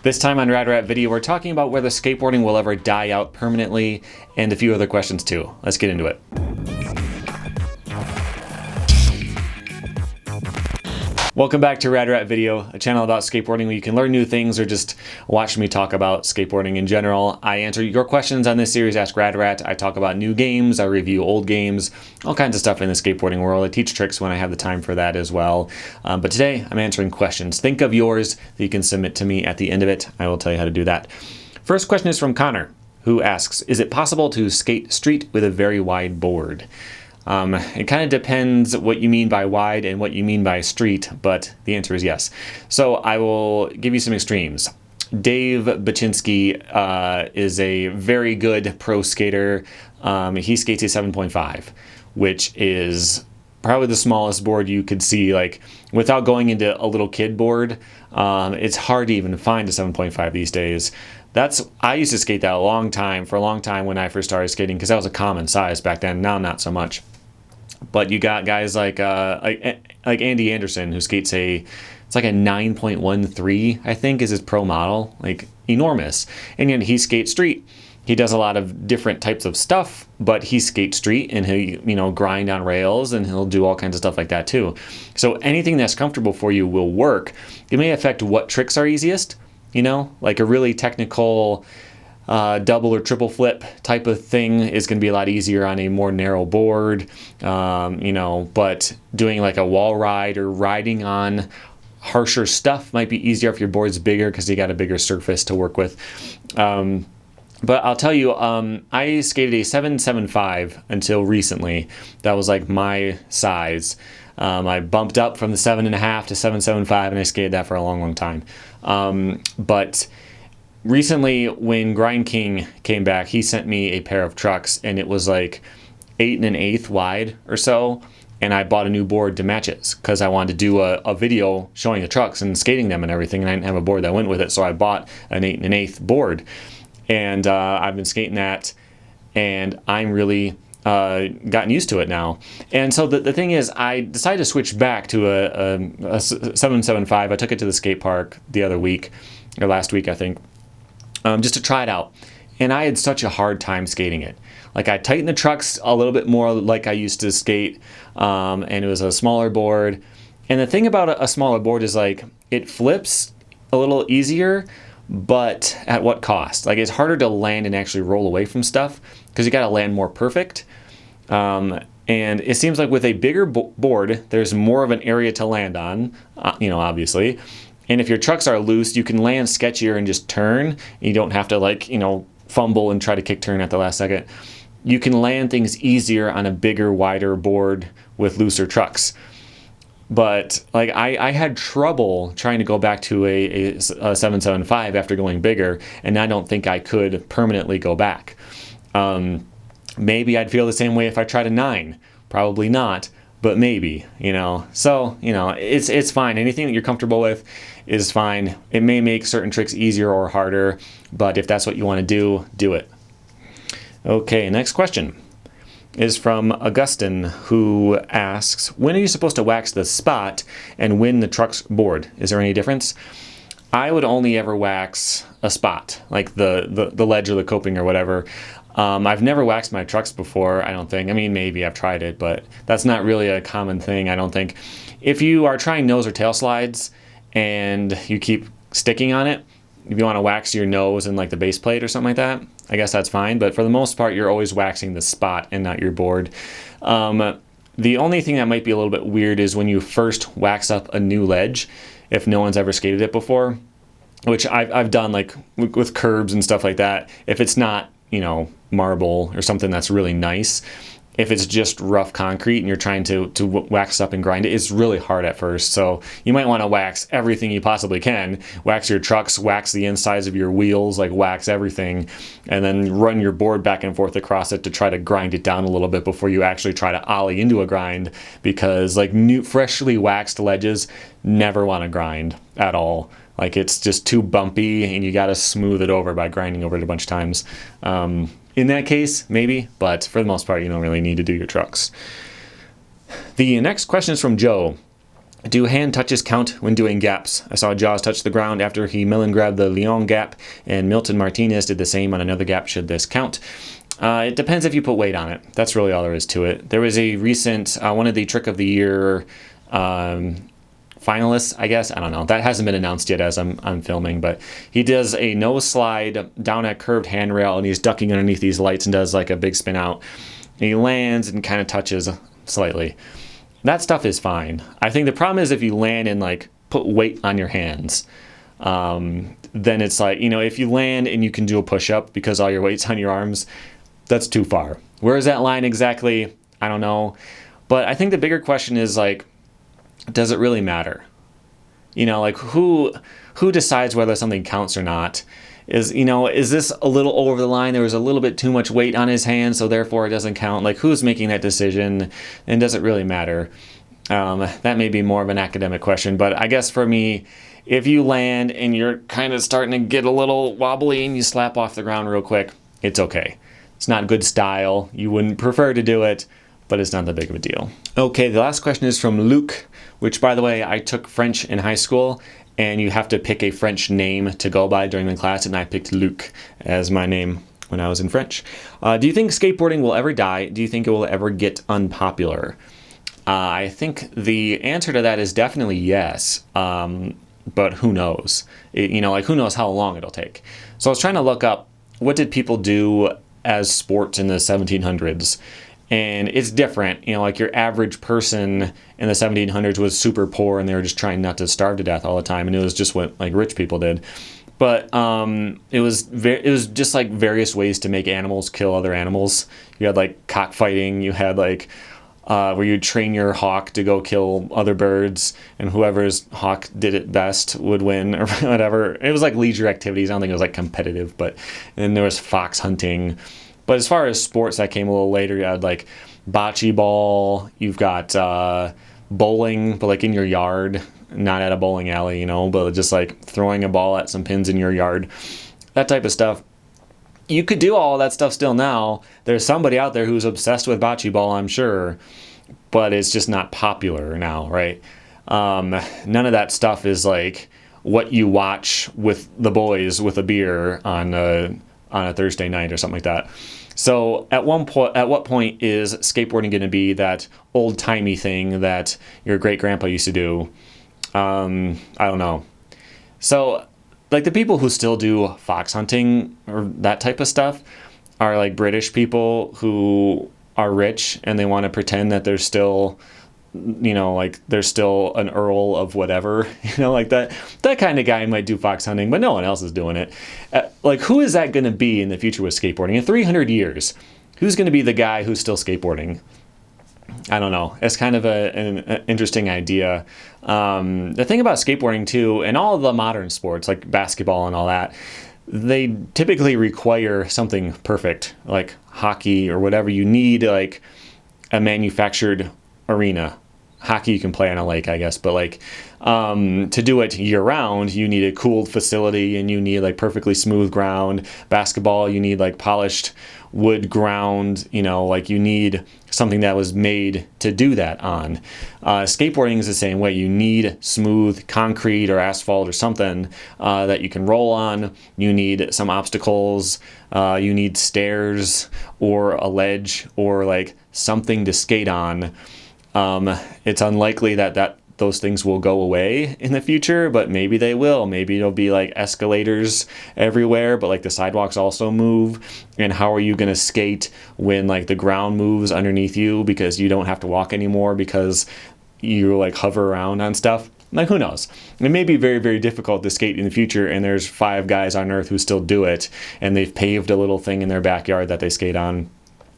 This time on Rad Rat Video, we're talking about whether skateboarding will ever die out permanently, and a few other questions too. Let's get into it. Welcome back to Rad Rat Video, a channel about skateboarding where you can learn new things or just watch me talk about skateboarding in general. I answer your questions on this series, Ask Rad Rat. I talk about new games, I review old games, all kinds of stuff in the skateboarding world. I teach tricks when I have the time for that as well. But today, I'm answering questions. Think of yours that you can submit to me at the end of it. I will tell you how to do that. First question is from Connor, who asks, is it possible to skate street with a very wide board? It kind of depends what you mean by wide and what you mean by street, but the answer is yes. So I will give you some extremes. Dave Baczynski is a very good pro skater. He skates a 7.5, which is probably the smallest board you could see, like without going into a little kid board. It's hard to even find a 7.5 these days. I used to skate that for a long time when I first started skating, because that was a common size back then. Now not so much. But you got guys like Andy Anderson, who skates it's like a 9.13, I think, is his pro model, like enormous. And yet he skates street. He does a lot of different types of stuff, but he skates street, and he'll grind on rails, and he'll do all kinds of stuff like that too. So anything that's comfortable for you will work. It may affect what tricks are easiest, like a really technical double or triple flip type of thing is going to be a lot easier on a more narrow board, but doing like a wall ride or riding on harsher stuff might be easier if your board's bigger, because you got a bigger surface to work with. But I'll tell you, I skated a 7.75 until recently. That was like my size. I bumped up from the 7.5 to 7.75, and I skated that for a long, long time. But recently, when Grind King came back, he sent me a pair of trucks, and it was like 8 1/8 wide or so, and I bought a new board to match it because I wanted to do a video showing the trucks and skating them and everything, and I didn't have a board that went with it, so I bought an 8 1/8 board, and I've been skating that, and I'm really gotten used to it now. And so the thing is, I decided to switch back to a 7.75. I took it to the skate park the other week, or last week, I think, just to try it out. And I had such a hard time skating it. Like, I tightened the trucks a little bit more like I used to skate, and it was a smaller board. And the thing about a smaller board is, like, it flips a little easier, but at what cost? Like, it's harder to land and actually roll away from stuff, because you got to land more perfect. And it seems like with a bigger board, there's more of an area to land on, obviously. And if your trucks are loose, you can land sketchier and just turn. You don't have to fumble and try to kick turn at the last second. You can land things easier on a bigger, wider board with looser trucks. But like I had trouble trying to go back to a 7.75 after going bigger, and I don't think I could permanently go back. Maybe I'd feel the same way if I tried a 9. Probably not, but maybe, So, it's fine. Anything that you're comfortable with is fine. It may make certain tricks easier or harder, but if that's what you want to do, do it. Okay, next question is from Augustine, who asks, when are you supposed to wax the spot and when the truck's board? Is there any difference? I would only ever wax a spot, like the ledge or the coping or whatever. I've never waxed my trucks before, I don't think. I mean, maybe I've tried it, but that's not really a common thing, I don't think. If you are trying nose or tail slides and you keep sticking on it, if you want to wax your nose and like the base plate or something like that, I guess that's fine. But for the most part, you're always waxing the spot and not your board. The only thing that might be a little bit weird is when you first wax up a new ledge, if no one's ever skated it before, which I've done like with curbs and stuff like that. If it's not, marble or something that's really nice, if it's just rough concrete and you're trying to wax up and grind it, it's really hard at first. So you might want to wax everything you possibly can. Wax your trucks, wax the insides of your wheels, like wax everything, and then run your board back and forth across it to try to grind it down a little bit before you actually try to ollie into a grind, because like new freshly waxed ledges never want to grind at all. Like, it's just too bumpy, and you got to smooth it over by grinding over it a bunch of times. In that case, maybe, but for the most part, you don't really need to do your trucks. The next question is from Joe, Do hand touches count when doing gaps? I saw Jaws touch the ground after he melon grabbed the Leon gap, and Milton Martinez did the same on another gap. Should this count? It depends if you put weight on it. That's really all there is to it. There was a recent, one of the Trick of the Year finalists, I guess. I don't know. That hasn't been announced yet as I'm filming, but he does a nose slide down a curved handrail, and he's ducking underneath these lights and does like a big spin out. And he lands and kind of touches slightly. That stuff is fine. I think the problem is if you land and like put weight on your hands, then it's like, you know, if you land and you can do a push-up because all your weight's on your arms, that's too far. Where is that line exactly? I don't know. But I think the bigger question is like, does it really matter? You know, like who decides whether something counts or not? Is this a little over the line? There was a little bit too much weight on his hand, so therefore it doesn't count. Like, who's making that decision, and does it really matter? That may be more of an academic question, but I guess for me, if you land and you're kind of starting to get a little wobbly and you slap off the ground real quick, it's okay. It's not good style. You wouldn't prefer to do it, but it's not that big of a deal. Okay, the last question is from Luke, which, by the way, I took French in high school, and you have to pick a French name to go by during the class, and I picked Luc as my name when I was in French. Do you think skateboarding will ever die? Do you think it will ever get unpopular? I think the answer to that is definitely yes, but who knows? Who knows how long it'll take. So I was trying to look up, what did people do as sports in the 1700s? And it's different, like your average person in the 1700s was super poor and they were just trying not to starve to death all the time. And it was just what like rich people did. But it was just like various ways to make animals kill other animals. You had like cockfighting, you had like where you train your hawk to go kill other birds, and whoever's hawk did it best would win or whatever. It was like leisure activities. I don't think it was like competitive, but and then there was fox hunting. But as far as sports, that came a little later. You had like bocce ball. You've got bowling, but like in your yard, not at a bowling alley, but just like throwing a ball at some pins in your yard. That type of stuff. You could do all that stuff still now. There's somebody out there who's obsessed with bocce ball, I'm sure, but it's just not popular now, right? None of that stuff is like what you watch with the boys with a beer on a Thursday night or something like that. So at what point is skateboarding going to be that old-timey thing that your great-grandpa used to do? I don't know. So like the people who still do fox hunting or that type of stuff are like British people who are rich and they want to pretend that they're still, like they're still an earl of whatever, like that kind of guy might do fox hunting, but no one else is doing it. Like, who is that going to be in the future with skateboarding? In 300 years, who's going to be the guy who's still skateboarding? I don't know. It's kind of an interesting idea. The thing about skateboarding too, and all of the modern sports like basketball and all that, they typically require something perfect, like hockey or whatever. You need like a manufactured arena. Hockey you can play on a lake, I guess, but like to do it year round, you need a cooled facility and you need like perfectly smooth ground. Basketball, you need like polished wood ground, like you need something that was made to do that on. Skateboarding is the same way. You need smooth concrete or asphalt or something that you can roll on. You need some obstacles. You need stairs or a ledge or like something to skate on. It's unlikely that those things will go away in the future, but maybe they will. Maybe it'll be like escalators everywhere, but like the sidewalks also move. And how are you going to skate when like the ground moves underneath you because you don't have to walk anymore because you like hover around on stuff? Like, who knows? It may be very, very difficult to skate in the future, and there's 5 guys on Earth who still do it, and they've paved a little thing in their backyard that they skate on.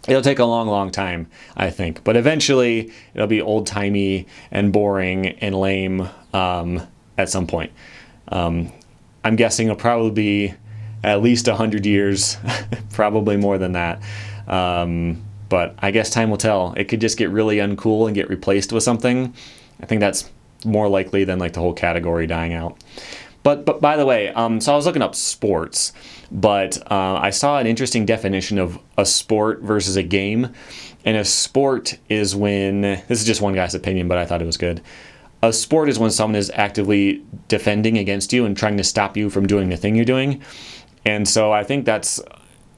It'll take a long, long time, I think. But eventually, it'll be old-timey and boring and lame at some point. I'm guessing it'll probably be at least 100 years, probably more than that. But I guess time will tell. It could just get really uncool and get replaced with something. I think that's more likely than like the whole category dying out. But by the way, so I was looking up sports, but I saw an interesting definition of a sport versus a game. And a sport is when, this is just one guy's opinion, but I thought it was good. A sport is when someone is actively defending against you and trying to stop you from doing the thing you're doing. And so I think that's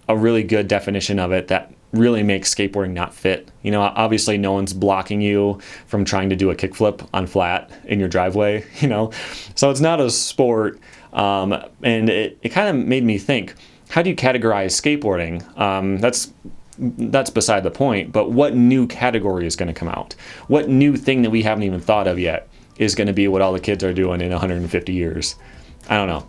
a really good definition of it that really makes skateboarding not fit. You know, obviously no one's blocking you from trying to do a kickflip on flat in your driveway, you know, so it's not a sport. And it kind of made me think, how do you categorize skateboarding? That's beside the point, but what new category is going to come out? What new thing that we haven't even thought of yet is going to be what all the kids are doing in 150 years? I don't know.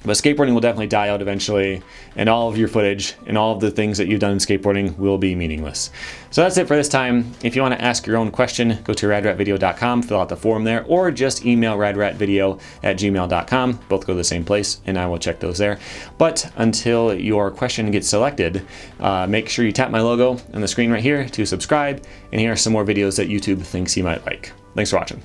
But skateboarding will definitely die out eventually, and all of your footage and all of the things that you've done in skateboarding will be meaningless. So that's it for this time. If you want to ask your own question, go to radratvideo.com, fill out the form there, or just email radratvideo@gmail.com. Both go to the same place, and I will check those there. But until your question gets selected, make sure you tap my logo on the screen right here to subscribe, and here are some more videos that YouTube thinks you might like. Thanks for watching.